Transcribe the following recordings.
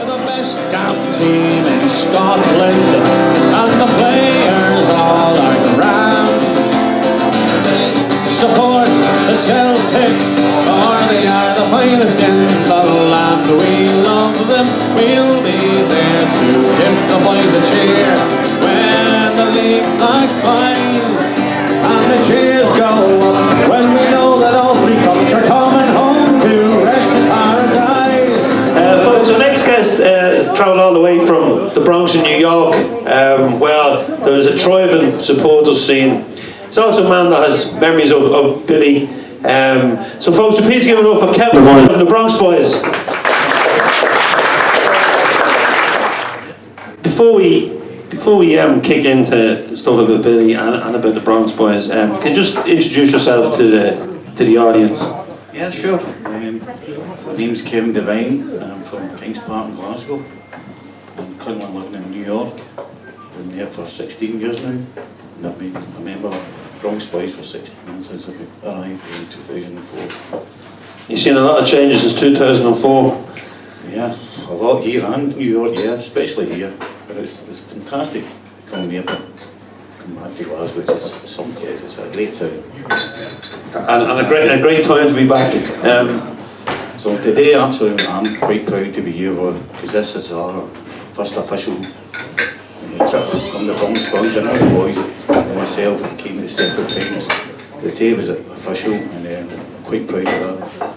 We're the best damn team in Scotland, and the players all are grand. Support the Celtic, for they are the finest in the land. We love them, we'll be there to give the boys a cheer when the league flag flies and the cheers go up. When we know that all three clubs are coming home to rest in paradise. Folks, our next guest has travelled all the way from the Bronx in New York. Well, there is a thriving supporters scene. It's also a man that has memories of Billy. So folks, please give it up for Kevin Devine from the Bronx Boys. Before we kick into stuff about Billy and about the Bronx Boys, can you just introduce yourself to the audience? Yeah, sure. My name's Kevin Devine. I'm from Kings Park in Glasgow. I'm currently living in New York. Been there for 16 years now. And I've been a member of Bronx Boys for 16 years since I arrived in 2004. You've seen a lot of changes since 2004. Yeah, a lot here and New York, yeah, especially here. But it's fantastic coming here, but come back to Glasgow, it's a great town. And a great time to be back. So today, absolutely, I'm quite proud to be here because this is our first official trip from the Bronx Bhoys. I know the boys and myself came at separate times. The day was official, and I'm quite proud of that.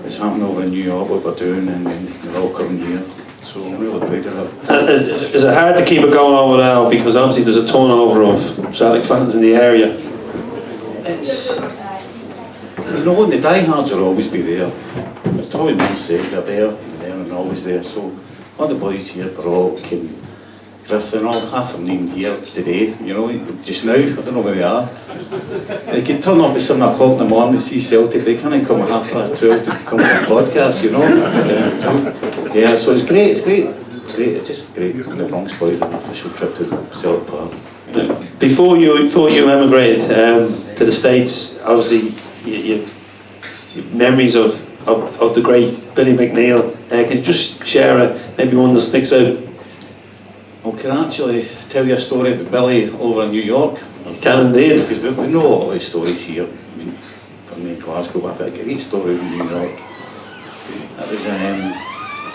It's happening over in New York, what we're doing, and they're all coming here. So I'm really proud of that. And is it hard to keep it going over now? Because obviously there's a turnover of Celtic fans in the area. It's, you know, the diehards will always be there. As Tommy Mills said, they're there and always there. So all the boys here, Brock and Griff, and all, half of them even here today, you know, just now, I don't know where they are. They can turn up at 7 o'clock in the morning to see Celtic, they can't come at 12:30 to come to the podcast, you know. Yeah, so it's great, it's just great. The Bronx Boys an official trip to the Celtic Park. Before you emigrated to the States, obviously you memories of the great Billy McNeill. Can you just share maybe one that sticks out? I can actually tell you a story about Billy over in New York. You can indeed. Because we know all the stories here. I mean, from Glasgow, I've got a great story in New York. It was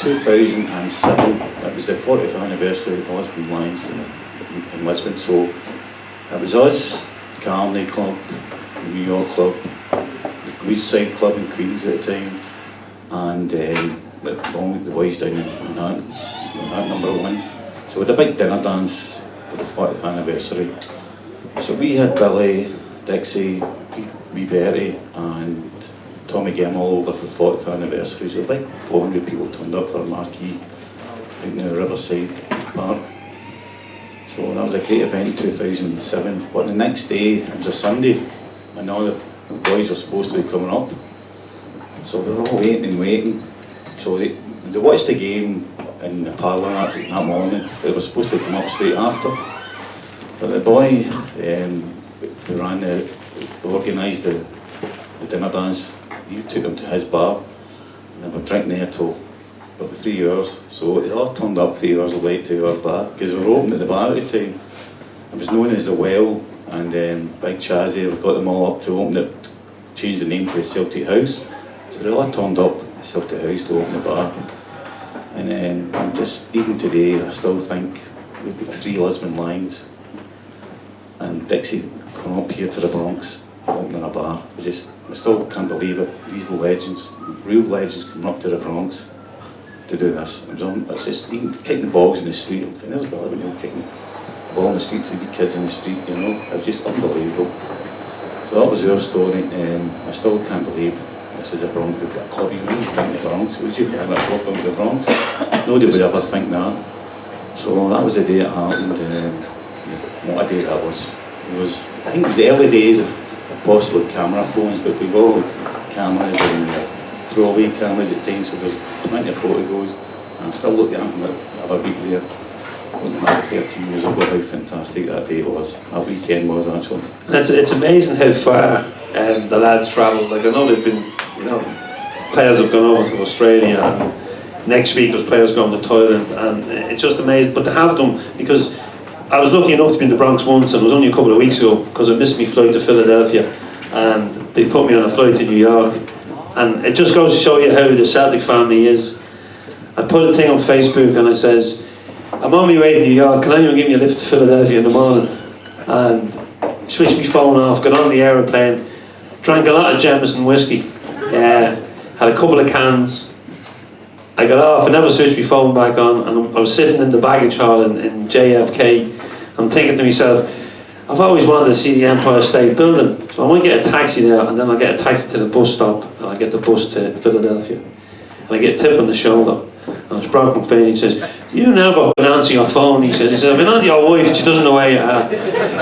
2007. It was the 40th anniversary of the Lisbon Lions in Lisbon. So it was us, Carney Club, the New York Club, the Woodside Club in Queens at the time, and the boys down in Manhattan, number 1. So we had a big dinner dance for the 40th anniversary. So we had Billy, Dixie, wee Bertie and Tommy Gem all over for the 40th anniversary. So like 400 people turned up for a marquee in the Riverside Park. So that was a great event in 2007. But the next day, it was a Sunday, and all the boys were supposed to be coming up. So we were all waiting. So they watched the game in the parlour that morning. They were supposed to come up straight after. But the boy who organised the dinner dance, he took them to his bar, and they were drinking there till about 3 hours. So they all turned up 3 hours late to our bar, because we were open at the bar at the time. It was known as the Well, and Big Chazzy, we got them all up to open it, change the name to the Celtic House. So they all turned up at the Celtic House to open the bar. And I'm just, even today, I still think we've got 3 Lisbon Lions. And Dixie come up here to the Bronx, opening a bar. I still can't believe it. These legends, real legends, coming up to the Bronx to do this. It's just, even kicking the balls in the street. I think there's Billy McNeill kicking the ball in the street to the kids in the street, you know. It was just unbelievable. So that was our story. I still can't believe this is a Bronx. We've got a club. You wouldn't think the Bronx, would you? Have a club in the Bronx? Nobody would ever think that. So that was the day it happened. What a day that was. I think it was the early days of possibly camera phones, but we've all cameras and throwaway cameras at times, so there's plenty of photos. And I'm still looking at them the other week there, looking back 13 years ago, how fantastic that day was. That weekend was actually. And it's amazing how far the lads travel. Like I know they've been, players have gone over to Australia, and next week there's players going to Thailand, and it's just amazing. But to have them, because I was lucky enough to be in the Bronx once, and it was only a couple of weeks ago, because I missed my flight to Philadelphia, and they put me on a flight to New York, and it just goes to show you how the Celtic family is. I put a thing on Facebook and I says, I'm on my way to New York, can anyone give me a lift to Philadelphia in the morning? And switched my phone off, got on the aeroplane, drank a lot of Jameson whiskey, had a couple of cans. I got off, I never switched my phone back on, and I was sitting in the baggage hall in JFK. I'm thinking to myself, I've always wanted to see the Empire State Building, so I might get a taxi there, and then I'll get a taxi to the bus stop, and I'll get the bus to Philadelphia. And I get a tip on the shoulder, and it's Brock McFain. He says, "Do you never answer your phone?" He says, "I've been on to your wife, she doesn't know where you are."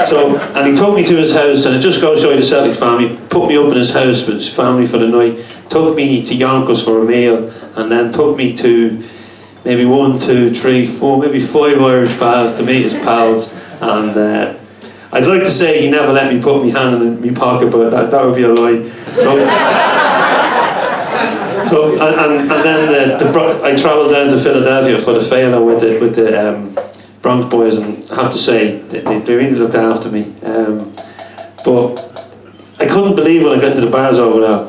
So, and he took me to his house, and it just goes to show you the Celtic family, put me up in his house with his family for the night, took me to Yonkers for a meal, and then took me to maybe 1, 2, 3, 4, maybe 5 Irish bars to meet his pals. And I'd like to say he never let me put my hand in my pocket, but that would be a lie. And then I travelled down to Philadelphia for the failure with the Bronx Boys, and I have to say they really looked after me. But I couldn't believe when I got into the bars over there.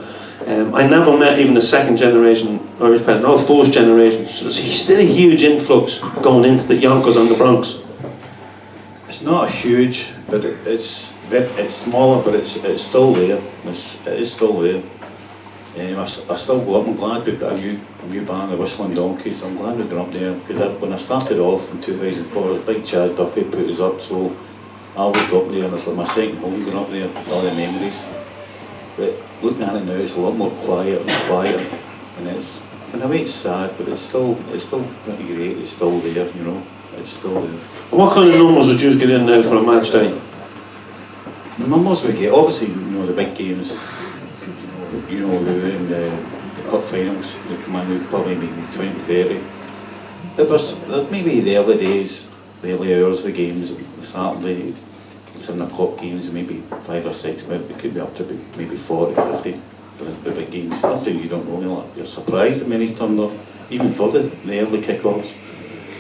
I never met even a second generation Irish person, all fourth generation. So there's still a huge influx going into the Yonkers and the Bronx. It's not huge, but it's smaller, but it's still there. It is still there. I still go up. I'm glad we've got a new band, the Whistling Donkeys. I'm glad we've gone up there, because when I started off in 2004, Big Chaz Duffy put us up, so I always go up there, and it's like my second home going up there, all the memories. But looking at it now, it's a lot more quieter, and it's, in a way it's sad, but it's still pretty great. It's still there, you know. It's still there. What kind of numbers would you get in now for a match day? The numbers we get, obviously, you know, the big games. You know, we were in the cup finals, they come in, we'd probably maybe 20, 30. There's maybe the early days, the early hours of the games, the Saturday, 7 o'clock games, maybe 5 or 6, but it could be up to maybe 40, 50 for the big games. Sometimes you don't know, you're surprised at many turned up, even for the early kick-offs.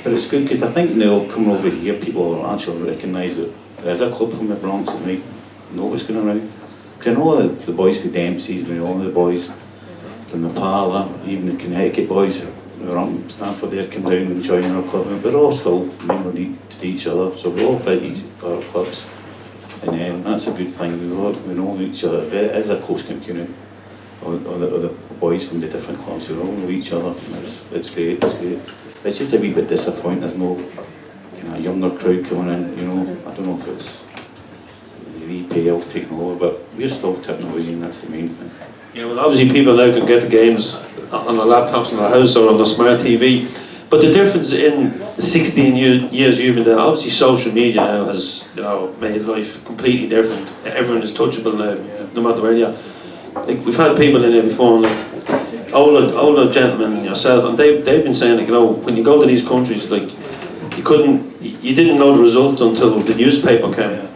But it's good, because I think now coming over here, people will actually recognise that there's a club from the Bronx that might know what's going around. Because I know the boys from Dempsey's, we know the boys from the Parlour, even the Connecticut boys who are up in Stanford there come down and join our club. And we're all still mingling to each other, so we all fight our clubs. And that's a good thing, we know each other. It is a close community. Or the boys from the different clubs, we all know each other, and it's great, it's great. It's just a wee bit disappointing, there's no kind of younger crowd coming in, you know. I don't know if it's the EPL taking over, but we're still tipping away, and that's the main thing. Yeah, well, obviously people now can get the games on their laptops in their house or on their smart TV. But the difference in the 16 years you've been there, obviously social media now has, you know, made life completely different. Everyone is touchable now, no matter where you are. Like, we've had people in here before, like older gentlemen and yourself, and they've been saying, like, you know, when you go to these countries, like, you didn't know the result until the newspaper came.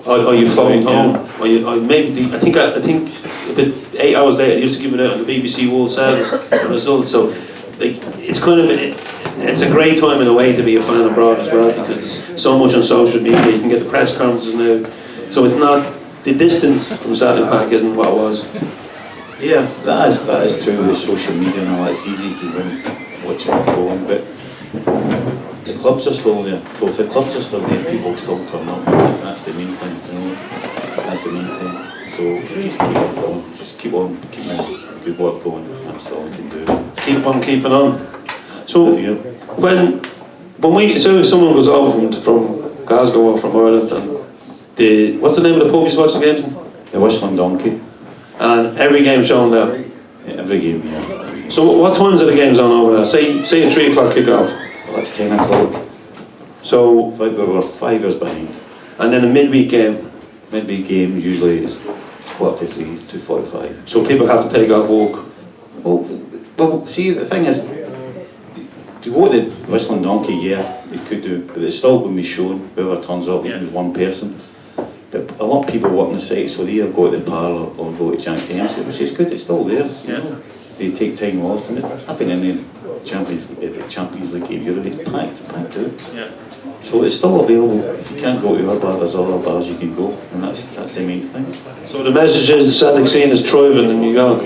Or you phoned home, I think about 8 hours later, they used to give it out on the BBC World Service, the results. So, like, it's kind of it's a great time in a way to be a fan abroad as well, because there's so much on social media. You can get the press conferences now, so it's not, the distance from Celtic Park isn't what it was. Yeah, that is true with social media and all that. It's easy to keep watching on the phone, but the clubs are still there. So if the clubs are still there, people still turn up. That's the main thing, you know. That's the main thing. So just keep on going. Just keep the good work going. That's all we can do. Keep on keeping on. So when if someone goes over from Glasgow or from Ireland, and what's the name of the pub you watch the games in? The Whistling Donkey. And every game shown there? Yeah, every game, yeah. So what times are the games on over there? Say a 3 o'clock kick-off. Well, it's 10 o'clock. So we're 5 hours behind. And then a midweek game? Midweek game usually is 2:45, 2:45. So people have to take off work? Well, see, the thing is, to go to the Whistling Donkey, yeah, you could do, but it's still going to be shown, whoever turns up, with one person. But a lot of people work on the site, so they either go to the Parlour or go to Jack Dempsey, which is good, it's still there. Yeah. They take time off, and I've been in there Champions League game, Europe, it's packed out. Yeah. So it's still available. If you can't go to our bar, there's other bars you can go, and that's the main thing. So the message is the Celtic scene is thriving in New York.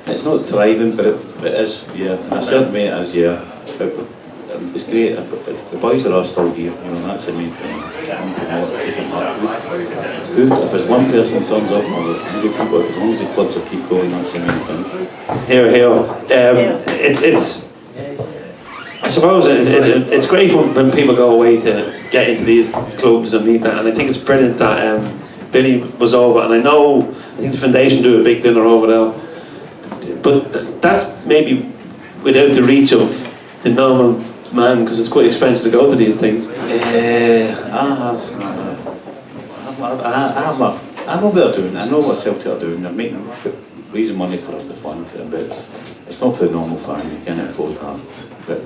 It's not thriving, but it is, yeah. In a certain way, it is, yeah. But it's great. The boys are all still here. You know, that's the main thing. If there's one person turns up, or there's 100 people, as long as the clubs will keep going, that's the main thing. Here. It's. I suppose it's great when people go away to get into these clubs and meet that, and I think it's brilliant that Billy was over, and I think the foundation do a big dinner over there, but that's maybe without the reach of the normal man, because it's quite expensive to go to these things. I know what they're doing. I know what Celtic are doing. They're raising money for the fund, but it's not for the normal fan. You can't afford that. But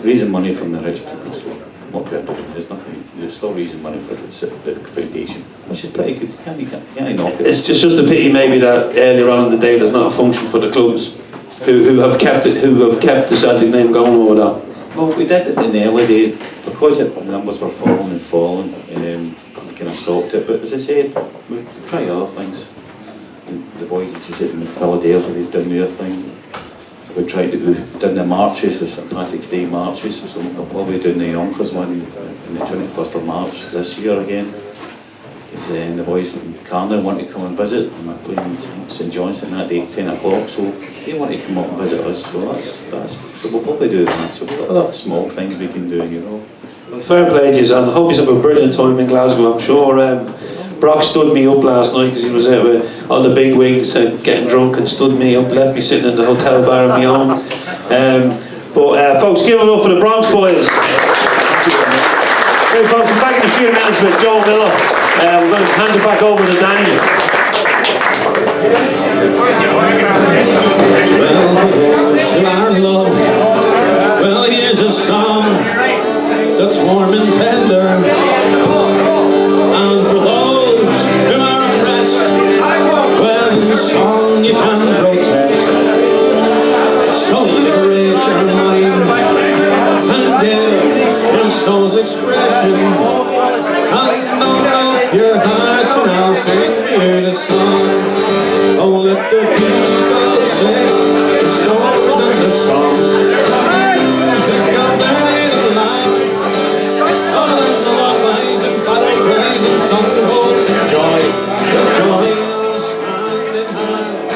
raising money from the rich people, so what we're doing, there's nothing. They're still raising money for the foundation, which is pretty good. You can't knock it. It's just a pity maybe that earlier on in the day there's not a function for the clubs who have kept the Celtic name going over there. Well, we did it in the early days because the numbers were falling. We kind of stopped it. But as I said, we try other things. And the boys, as you said, in Philadelphia, they've done their thing. We've done the marches, the St. Patrick's Day marches. So we'll probably do the Yonkers one on the 21st of March this year again. Because the boys from Cardiff want to come and visit, and we're playing St. Johnstone that day at 10 o'clock, so they want to come up and visit us, so so we'll probably do that. So we've got other small things we can do, you know. Well, fair play to you, and I hope you have a brilliant time in Glasgow. I'm sure Brock stood me up last night because he was out with all the big wigs getting drunk and stood me up, left me sitting in the hotel bar on my own. But folks, give it up for the Bronx Boys. Okay, folks, I'm back in a few minutes with Joe Miller. We're going to hand it back over to Danny. Well, for those who are in love, well, here's a song that's warm and tender. And for those who are oppressed, well, in the song you can protest. So liberate your mind and give your soul's expression. And open up your hearts and I'll sing you the song. Oh, let the people sing the stories and the songs. Music of their native land. Oh, let the love lies and battle praise and thunderbolt and joy. So join us hand in hand.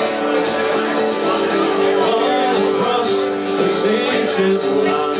All across this ancient land.